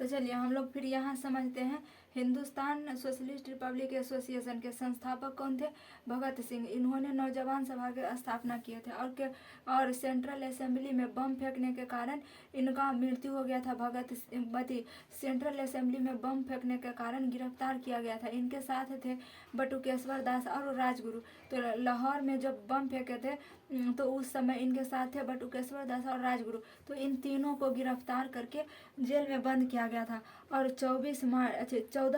तो चलिए हम लोग फिर यहाँ समझते हैं हिंदुस्तान सोशलिस्ट रिपब्लिक एसोसिएशन के संस्थापक कौन थे? भगत सिंह। इन्होंने नौजवान सभा की स्थापना किए थे और सेंट्रल असेंबली में बम फेंकने के कारण इनका मृत्यु हो गया था। सेंट्रल असेंबली में बम फेंकने के कारण गिरफ्तार किया गया था। इनके साथ थे बटुकेश्वर दास और राजगुरु। तो लाहौर में जब बम फेंके थे तो उस समय इनके साथ थे बटुकेश्वर दास और राजगुरु। तो इन तीनों को गिरफ्तार करके जेल में बंद किया गया था और 14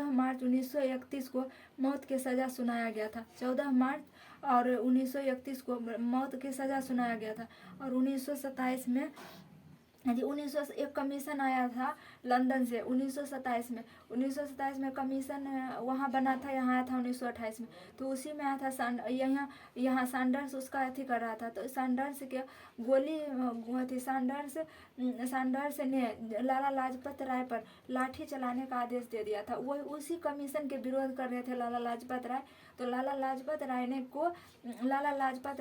मार्च 1931 को मौत की सज़ा सुनाया गया था। 14 मार्च और 1931 को मौत की सज़ा सुनाया गया था। और 1927 में एक कमीशन आया था लंदन से 1927 में कमीशन वहाँ बना था, यहाँ आया था 1928 में। तो उसी में आया था यहाँ सैंडर्स उसका अथी कर रहा था। तो सैंडर्स के गोली सैंडर्स ने लाला लाजपत राय पर लाठी चलाने का आदेश दे दिया था। वो उसी कमीशन के विरोध कर रहे थे लाला लाजपत राय। तो लाला लाजपत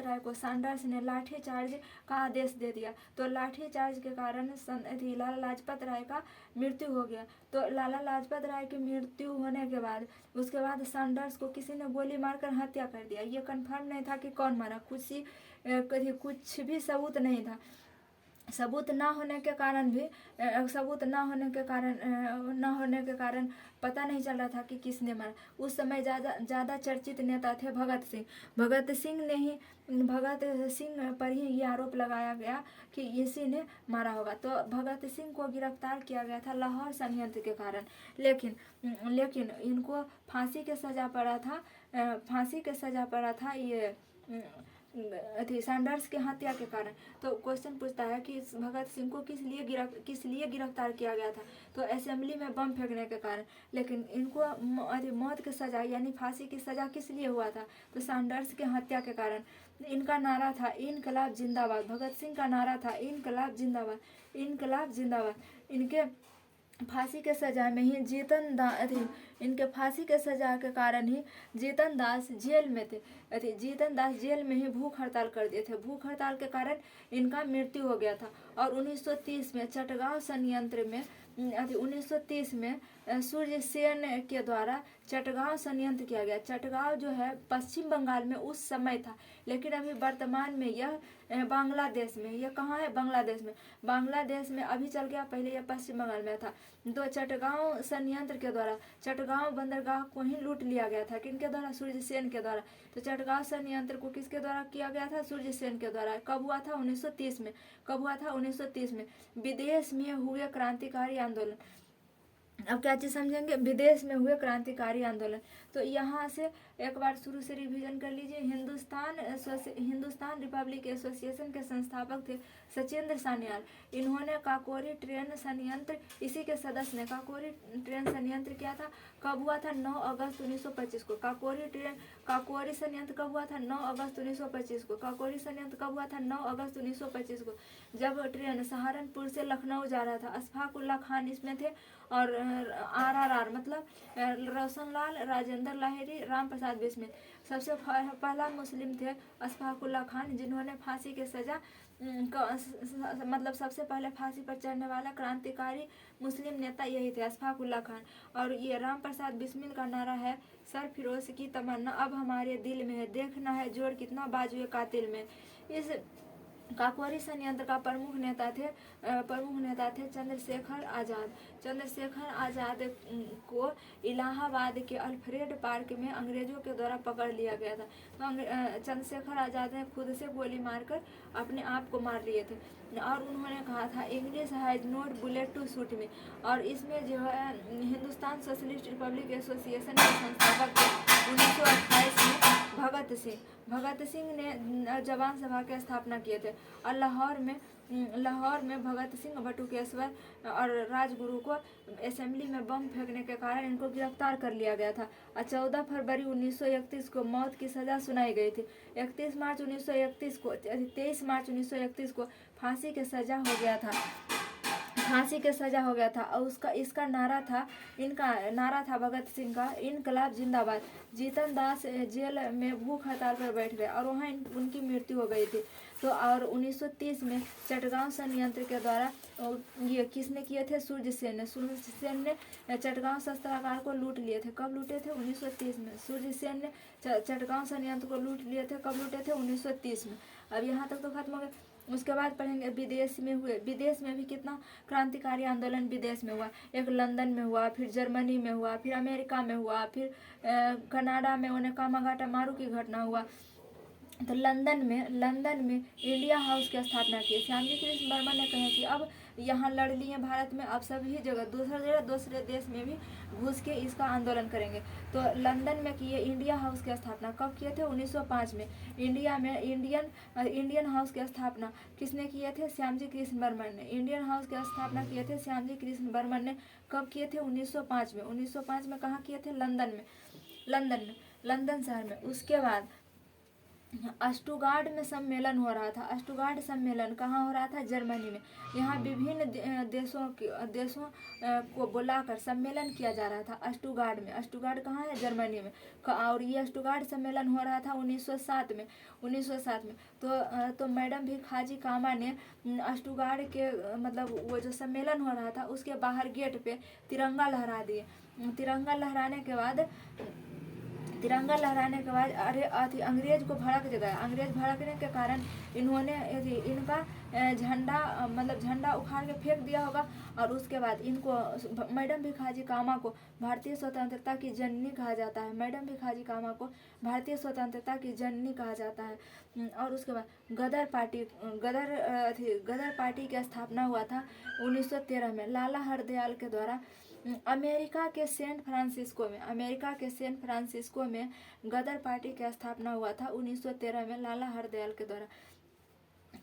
राय को सैंडर्स ने लाठी चार्ज का आदेश दे दिया। तो लाठी चार्ज के कारण लाला लाजपत राय का मृत्यु हो गया। तो लाला लाजपत राय की मृत्यु होने के बाद उसके बाद सैंडर्स को किसी ने गोली मारकर हत्या कर दिया। ये कंफर्म नहीं था कि कौन मारा, कुछ भी सबूत नहीं था। सबूत ना होने के कारण पता नहीं चल रहा था कि किसने मारा। उस समय ज़्यादा चर्चित नेता थे भगत सिंह। भगत सिंह पर ही ये आरोप लगाया गया कि इसी ने मारा होगा। तो भगत सिंह को गिरफ्तार किया गया था लाहौर षड्यंत्र के कारण। लेकिन इनको फांसी के सज़ा पड़ा था ये सैंडर्स के हत्या के कारण। तो क्वेश्चन पूछता है कि भगत सिंह को किस लिए गिरफ्तार किया गया था? तो असेंबली में बम फेंकने के कारण। लेकिन इनको मौत की सज़ा यानी फांसी की सज़ा किस लिए हुआ था? तो सैंडर्स के हत्या के कारण। इनका नारा था इनकलाब जिंदाबाद। भगत सिंह का नारा था इनकलाब जिंदाबाद। इनके फांसी के सजा में ही इनके फांसी के सजा के कारण ही जीतन दास जेल में थे। जीतन दास जेल में ही भूख हड़ताल कर दिए थे। भूख हड़ताल के कारण इनका मृत्यु हो गया था। और 1930 में चटगांव संयंत्र में 1930 में सूर्य सेन के द्वारा चटगांव संयंत्र किया गया। चटगांव जो है पश्चिम बंगाल में उस समय था, लेकिन अभी वर्तमान में यह बांग्लादेश में। यह कहाँ है? बांग्लादेश में अभी चल गया, पहले यह पश्चिम बंगाल में था। तो चटगांव संयंत्र के द्वारा चटगांव बंदरगाह को ही लूट लिया गया था। किनके द्वारा? सूर्य सेन के द्वारा। तो चटगांव संयंत्र को किसके द्वारा किया गया था? सूर्य सेन के द्वारा। कब हुआ था? 1930 में। कब हुआ था? 1930 में। विदेश में हुए क्रांतिकारी आंदोलन। अब क्या चीज़ समझेंगे? विदेश में हुए क्रांतिकारी आंदोलन। तो यहाँ से एक बार शुरू से रिवीजन कर लीजिए। हिंदुस्तान रिपब्लिक एसोसिएशन के संस्थापक थे सचिंद्र सान्याल। इन्होंने काकोरी ट्रेन संयंत्र, इसी के सदस्य ने काकोरी ट्रेन संयंत्र किया था। कब हुआ था? 9 अगस्त 1925 को। काकोरी संयंत्र कब हुआ था? 9 अगस्त 1925 को। काकोरी संयंत्र कब हुआ था? 9 अगस्त 1925 को। जब ट्रेन सहारनपुर से लखनऊ जा रहा था। अशफाक उल्ला खान इसमें थे और RRR मतलब रोशनलाल, राजेंद्र लाहिड़ी, राम प्रसाद बिस्मिल। सबसे पहला मुस्लिम थे अशफाक उल्ला खान, जिन्होंने फांसी की सज़ा मतलब सबसे पहले फांसी पर चढ़ने वाला क्रांतिकारी मुस्लिम नेता यही थे, अशफाक उल्ला खान। और ये राम प्रसाद बिस्मिल का नारा है सरफिरोज की तमन्ना अब हमारे दिल में है, देखना है जोर कितना बाजुए कातिल में। इस काकोरी संयंत्र का प्रमुख नेता थे चंद्रशेखर आज़ाद को इलाहाबाद के अल्फ्रेड पार्क में अंग्रेजों के द्वारा पकड़ लिया गया था। तो चंद्रशेखर आज़ाद ने खुद से गोली मारकर अपने आप को मार लिए थे। और उन्होंने कहा था English has not bullet to shoot me. और इसमें जो है हिंदुस्तान सोशलिस्ट रिपब्लिक एसोसिएशन के संस्थापक 1928 में भगत सिंह ने जवान सभा की स्थापना किए थे। और लाहौर में भगत सिंह, बटुकेश्वर और राजगुरु को असेंबली में बम फेंकने के कारण इनको गिरफ्तार कर लिया गया था। और 14 फरवरी 1931 को मौत की सज़ा सुनाई गई थी। 23 मार्च 1931 को फांसी की सज़ा हो गया था। फांसी के सजा हो गया था। और उसका इसका नारा था, इनका नारा था भगत सिंह का, इनकलाब जिंदाबाद। जीतन दास जेल में भूख हड़ताल पर बैठ गए और वहाँ उनकी मृत्यु हो गई थी। तो और 1930 में चटगांव संयंत्र के द्वारा ये किसने किए थे? सूर्य सेन ने। सूर्य सेन ने चटगांव शस्त्रागार को लूट लिए थे। कब लूटे थे? 1930 में। सूर्य सेन ने चटगांव संयंत्र को लूट लिए थे। कब लूटे थे? 1930 में। अब यहाँ तक तो खत्म हो गया। उसके बाद पढ़ेंगे विदेश में हुए। विदेश में भी कितना क्रांतिकारी आंदोलन विदेश में हुआ। एक लंदन में हुआ, फिर जर्मनी में हुआ, फिर अमेरिका में हुआ, फिर कनाडा में उन्हें कामागाटा मारू की घटना हुआ। तो लंदन में इंडिया हाउस की स्थापना की। श्यामजी कृष्ण वर्मा ने कहा कि अब यहाँ लड़ लिए भारत में, अब सभी जगह दूसरे देश में भी घुस के इसका आंदोलन करेंगे। तो लंदन में किए इंडिया हाउस की स्थापना। कब किए थे? 1905 में। इंडिया में इंडियन हाउस की स्थापना किसने किए थे? श्यामजी कृष्ण बर्मन ने। इंडियन हाउस की स्थापना किए थे श्यामजी कृष्ण बर्मन ने। कब किए थे? 1905 में। 1905 में कहाँ किए थे? लंदन शहर में। उसके बाद स्टुगार्ड में सम्मेलन हो रहा था। स्टुगार्ड सम्मेलन कहाँ हो रहा था? जर्मनी में। यहाँ विभिन्न देशों को बुलाकर सम्मेलन किया जा रहा था स्टुगार्ड में। स्टुगार्ड कहाँ है? जर्मनी में। और ये स्टुगार्ड सम्मेलन हो रहा था 1907 में। 1907 में तो मैडम भिखाजी कामा ने स्टुगार्ड के मतलब वो जो सम्मेलन हो रहा था उसके बाहर गेट पे तिरंगा लहरा दिए। तिरंगा लहराने के बाद अरे अंग्रेज को भड़क गया। अंग्रेज भड़कने के कारण इन्होंने इनका झंडा मतलब झंडा उखाड़ के फेंक दिया होगा। और उसके बाद इनको मैडम भिखाजी कामा को भारतीय स्वतंत्रता की जननी कहा जाता है। मैडम भिखाजी कामा को भारतीय स्वतंत्रता की जननी कहा जाता है। और उसके बाद गदर पार्टी की स्थापना हुआ था 1913 में लाला हरदयाल के द्वारा। अमेरिका के सैन फ्रांसिस्को में गदर पार्टी की स्थापना हुआ था 1913 में लाला हरदयाल के द्वारा।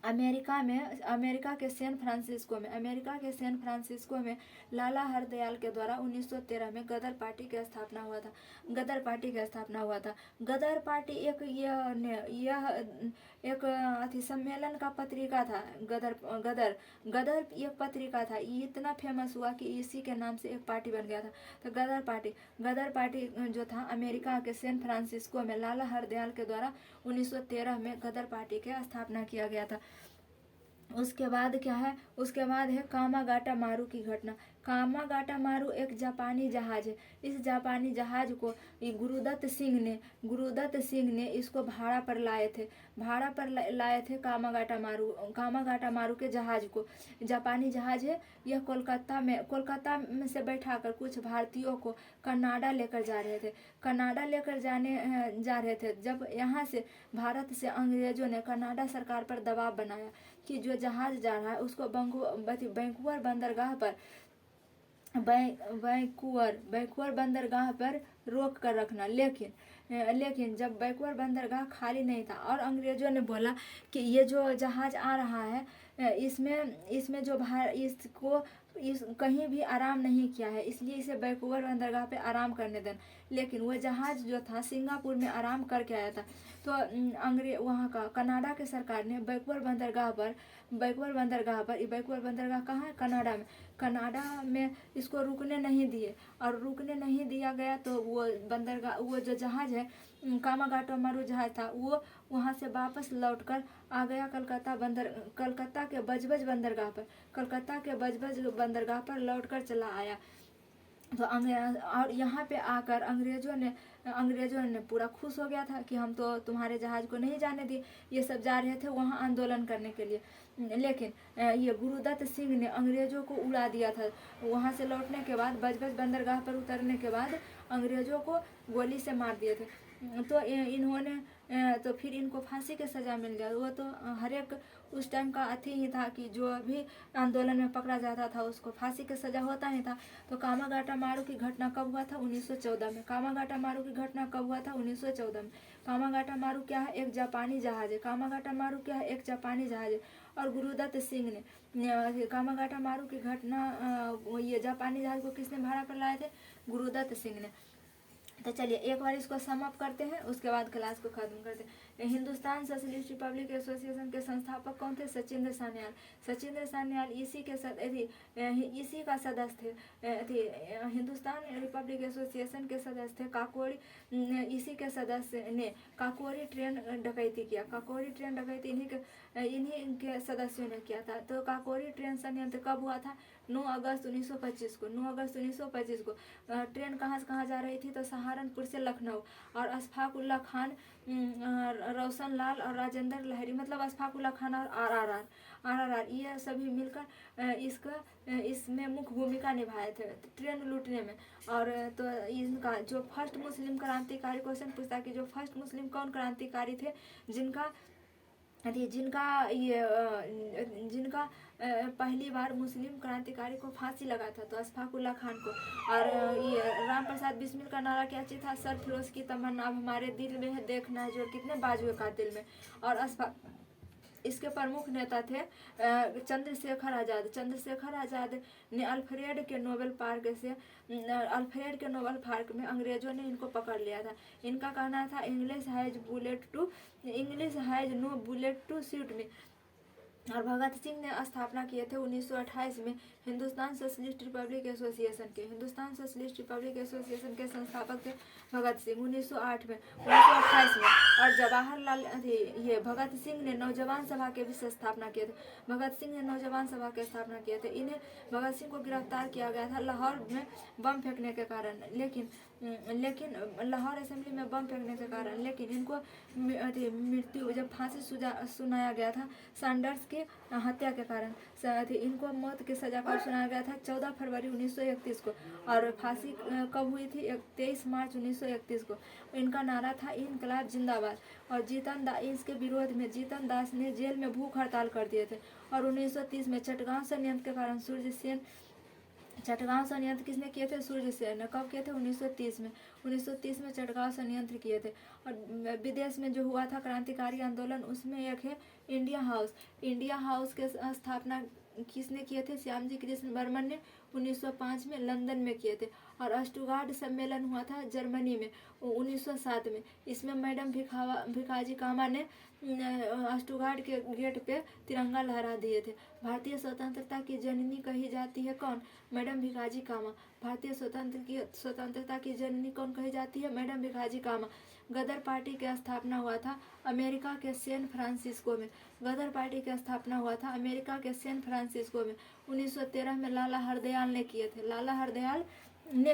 अमेरिका के सैन फ्रांसिस्को में लाला हरदयाल के द्वारा 1913 में गदर पार्टी की स्थापना हुआ था। गदर पार्टी एक सम्मेलन का पत्रिका था। गदर एक पत्रिका था। ये इतना फेमस हुआ कि इसी के नाम से एक पार्टी बन गया था। तो गदर पार्टी जो था अमेरिका के सैन फ्रांसिस्को में लाला हरदयाल के द्वारा 1913 में गदर पार्टी की स्थापना किया गया था। उसके बाद क्या है? उसके बाद है कामागाटा मारू की घटना। कामागाटा मारू एक जापानी जहाज है। इस जापानी जहाज को गुरुदत्त सिंह ने इसको भाड़ा पर लाए थे कामागाटा मारू के जहाज को। जापानी जहाज है। यह कोलकाता में से बैठाकर कुछ भारतीयों को कनाडा लेकर जा रहे थे। जब यहाँ से भारत से अंग्रेजों ने कनाडा सरकार पर दबाव बनाया कि जो जहाज जा रहा है उसको वैंकूवर बंदरगाह पर रोक कर रखना। लेकिन जब वैंकूवर बंदरगाह खाली नहीं था और अंग्रेजों ने बोला कि ये जो जहाज आ रहा है इसमें जो इसको कहीं भी आराम नहीं किया है, इसलिए इसे वैंकूवर बंदरगाह पे आराम करने देना। लेकिन वह जहाज जो था सिंगापुर में आराम करके आया था। तो वहाँ का कनाडा के सरकार ने वैंकूवर बंदरगाह कहाँ है? कनाडा में इसको रुकने नहीं दिए। और रुकने नहीं दिया गया तो वो जो जहाज है कामागाटा मारू जहाज था वो वहाँ से वापस लौटकर आ गया कलकत्ता के बजबज बंदरगाह पर लौटकर चला आया। तो और यहाँ पे आकर अंग्रेजों ने पूरा खुश हो गया था कि हम तो तुम्हारे जहाज को नहीं जाने दिए। ये सब जा रहे थे वहाँ आंदोलन करने के लिए। लेकिन ये गुरुदत्त सिंह ने अंग्रेजों को उड़ा दिया था। वहाँ से लौटने के बाद बजबज बंदरगाह पर उतरने के बाद अंग्रेजों को गोली से मार दिए थे। तो फिर इनको फांसी की सज़ा मिल गया। वो तो हर एक उस टाइम का अथी ही था कि जो भी आंदोलन में पकड़ा जाता था उसको फांसी की सज़ा होता ही था। तो कामागाटा मारू की घटना कब हुआ था? 1914 में। कामागाटा मारू की घटना कब हुआ था? 1914 में। कामागाटा मारू क्या है? एक जापानी जहाज है। कामागाटा मारू क्या है? एक जापानी जहाज है। और गुरुदत्त सिंह ने कामागाटा मारू की घटना ये जापानी जहाज को किसने भाड़ा पर लाए थे? गुरुदत्त सिंह ने। तो चलिए एक बार इसको सम अप करते हैं, उसके बाद क्लास को ख़त्म करते हैं। हिंदुस्तान सोशलिस्ट रिपब्लिक एसोसिएशन के संस्थापक कौन थे? सचिंद्र सान्याल। सचिंद्र सान्याल इसी का सदस्य थे। हिंदुस्तान रिपब्लिक एसोसिएशन के सदस्य थे काकोरी। इसी के सदस्य ने काकोरी ट्रेन डकैती किया। काकोरी ट्रेन डकैती इन्हीं के सदस्यों ने किया था। तो काकोरी ट्रेन संयंत्र कब हुआ था? 9 अगस्त 1925 को। 9 अगस्त 1925 को ट्रेन कहाँ से कहाँ जा रही थी? तो सहारनपुर से लखनऊ। और अशफाक उल्ला खान, रोशन लाल और राजेंद्र लहरी, मतलब अशफाक उल्ला खान और आर ये सभी मिलकर इसमें मुख्य भूमिका निभाए थे ट्रेन लूटने में। और तो इनका जो फर्स्ट मुस्लिम क्रांतिकारी, क्वेश्चन पूछता है कि जो फर्स्ट मुस्लिम कौन क्रांतिकारी थे जिनका पहली बार मुस्लिम क्रांतिकारी को फांसी लगा था? तो अशफाक उल्ला खान को। और ये राम प्रसाद बिस्मिल का नारा क्या चीज था? सर फिरोज की तमन्ना अब हमारे दिल में है, देखना है जो कितने बाजुए का दिल में। और इसके प्रमुख नेता थे चंद्रशेखर आज़ाद। चंद्रशेखर आज़ाद ने अल्फ्रेड के नोबेल पार्क में अंग्रेजों ने इनको पकड़ लिया था। इनका कहना था English has no bullet to shoot me. और भगत सिंह ने स्थापना किए थे 1928 में हिंदुस्तान सोशलिस्ट रिपब्लिक एसोसिएशन के। हिंदुस्तान सोशलिस्ट रिपब्लिक एसोसिएशन के संस्थापक थे भगत सिंह 1928 में। और जवाहरलाल ये भगत सिंह ने नौजवान सभा के भी स्थापना किए थे। भगत सिंह ने नौजवान सभा के स्थापना किए थे। इन्हें भगत सिंह को गिरफ्तार किया गया था लाहौर में बम फेंकने के कारण, लेकिन लाहौर असेंबली में बम फेंकने के कारण, लेकिन इनको मृत्यु जब फांसी सुनाया गया था सैंडर्स की हत्या के कारण, इनको मौत की सजा कब सुनाया गया था? 14 फरवरी 1931 को। और फांसी कब हुई थी? 23 मार्च 1931 को। इनका नारा था इनकलाब जिंदाबाद। और इसके विरोध में जीतन दास ने जेल में भूख हड़ताल कर दिए थे। और 1930 में चटगांव संयंत्र के कारण चटगांव संयंत्र किसने किए थे? सूर्य सेन ने। कब किए थे? 1930 में। 1930 में चटगांव संयंत्र किए थे। और विदेश में जो हुआ था क्रांतिकारी आंदोलन, उसमें एक है इंडिया हाउस। इंडिया हाउस के स्थापना किसने किए थे? श्यामजी कृष्ण बर्मन ने 1905 में लंदन में किए थे। और स्टुटगार्ट सम्मेलन हुआ था जर्मनी में 1907 में। इसमें मैडम भिकाजी कामा ने स्टुटगार्ट के गेट पे तिरंगा लहरा दिए थे। भारतीय स्वतंत्रता की जननी कही जाती है कौन? मैडम भिकाजी कामा। भारतीय स्वतंत्रता की जननी कौन कही जाती है? मैडम भिकाजी कामा। गदर पार्टी की स्थापना हुआ था अमेरिका के सैन फ्रांसिस्को में। गदर पार्टी की स्थापना हुआ था अमेरिका के सैन फ्रांसिस्को में 1913 में। लाला हरदयाल ने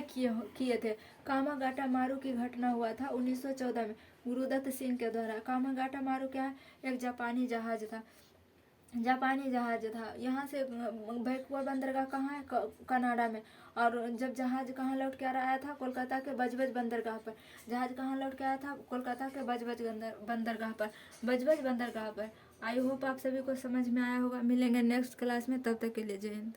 किए थे। कामागाटा मारू की घटना हुआ था 1914 में गुरुदत्त सिंह के द्वारा। कामागाटा मारू क्या है? एक जापानी जहाज था। यहाँ से वैंकूवर बंदरगाह कहाँ है? कनाडा में। और जब जहाज कहाँ लौट के आ रहा था? कोलकाता के बजबज बंदरगाह पर। जहाज कहाँ लौट के आया था? कोलकाता के बजबज बंदरगाह पर। आई होप आप सभी को समझ में आया होगा। मिलेंगे नेक्स्ट क्लास में, तब तक के लिए जय हिंद।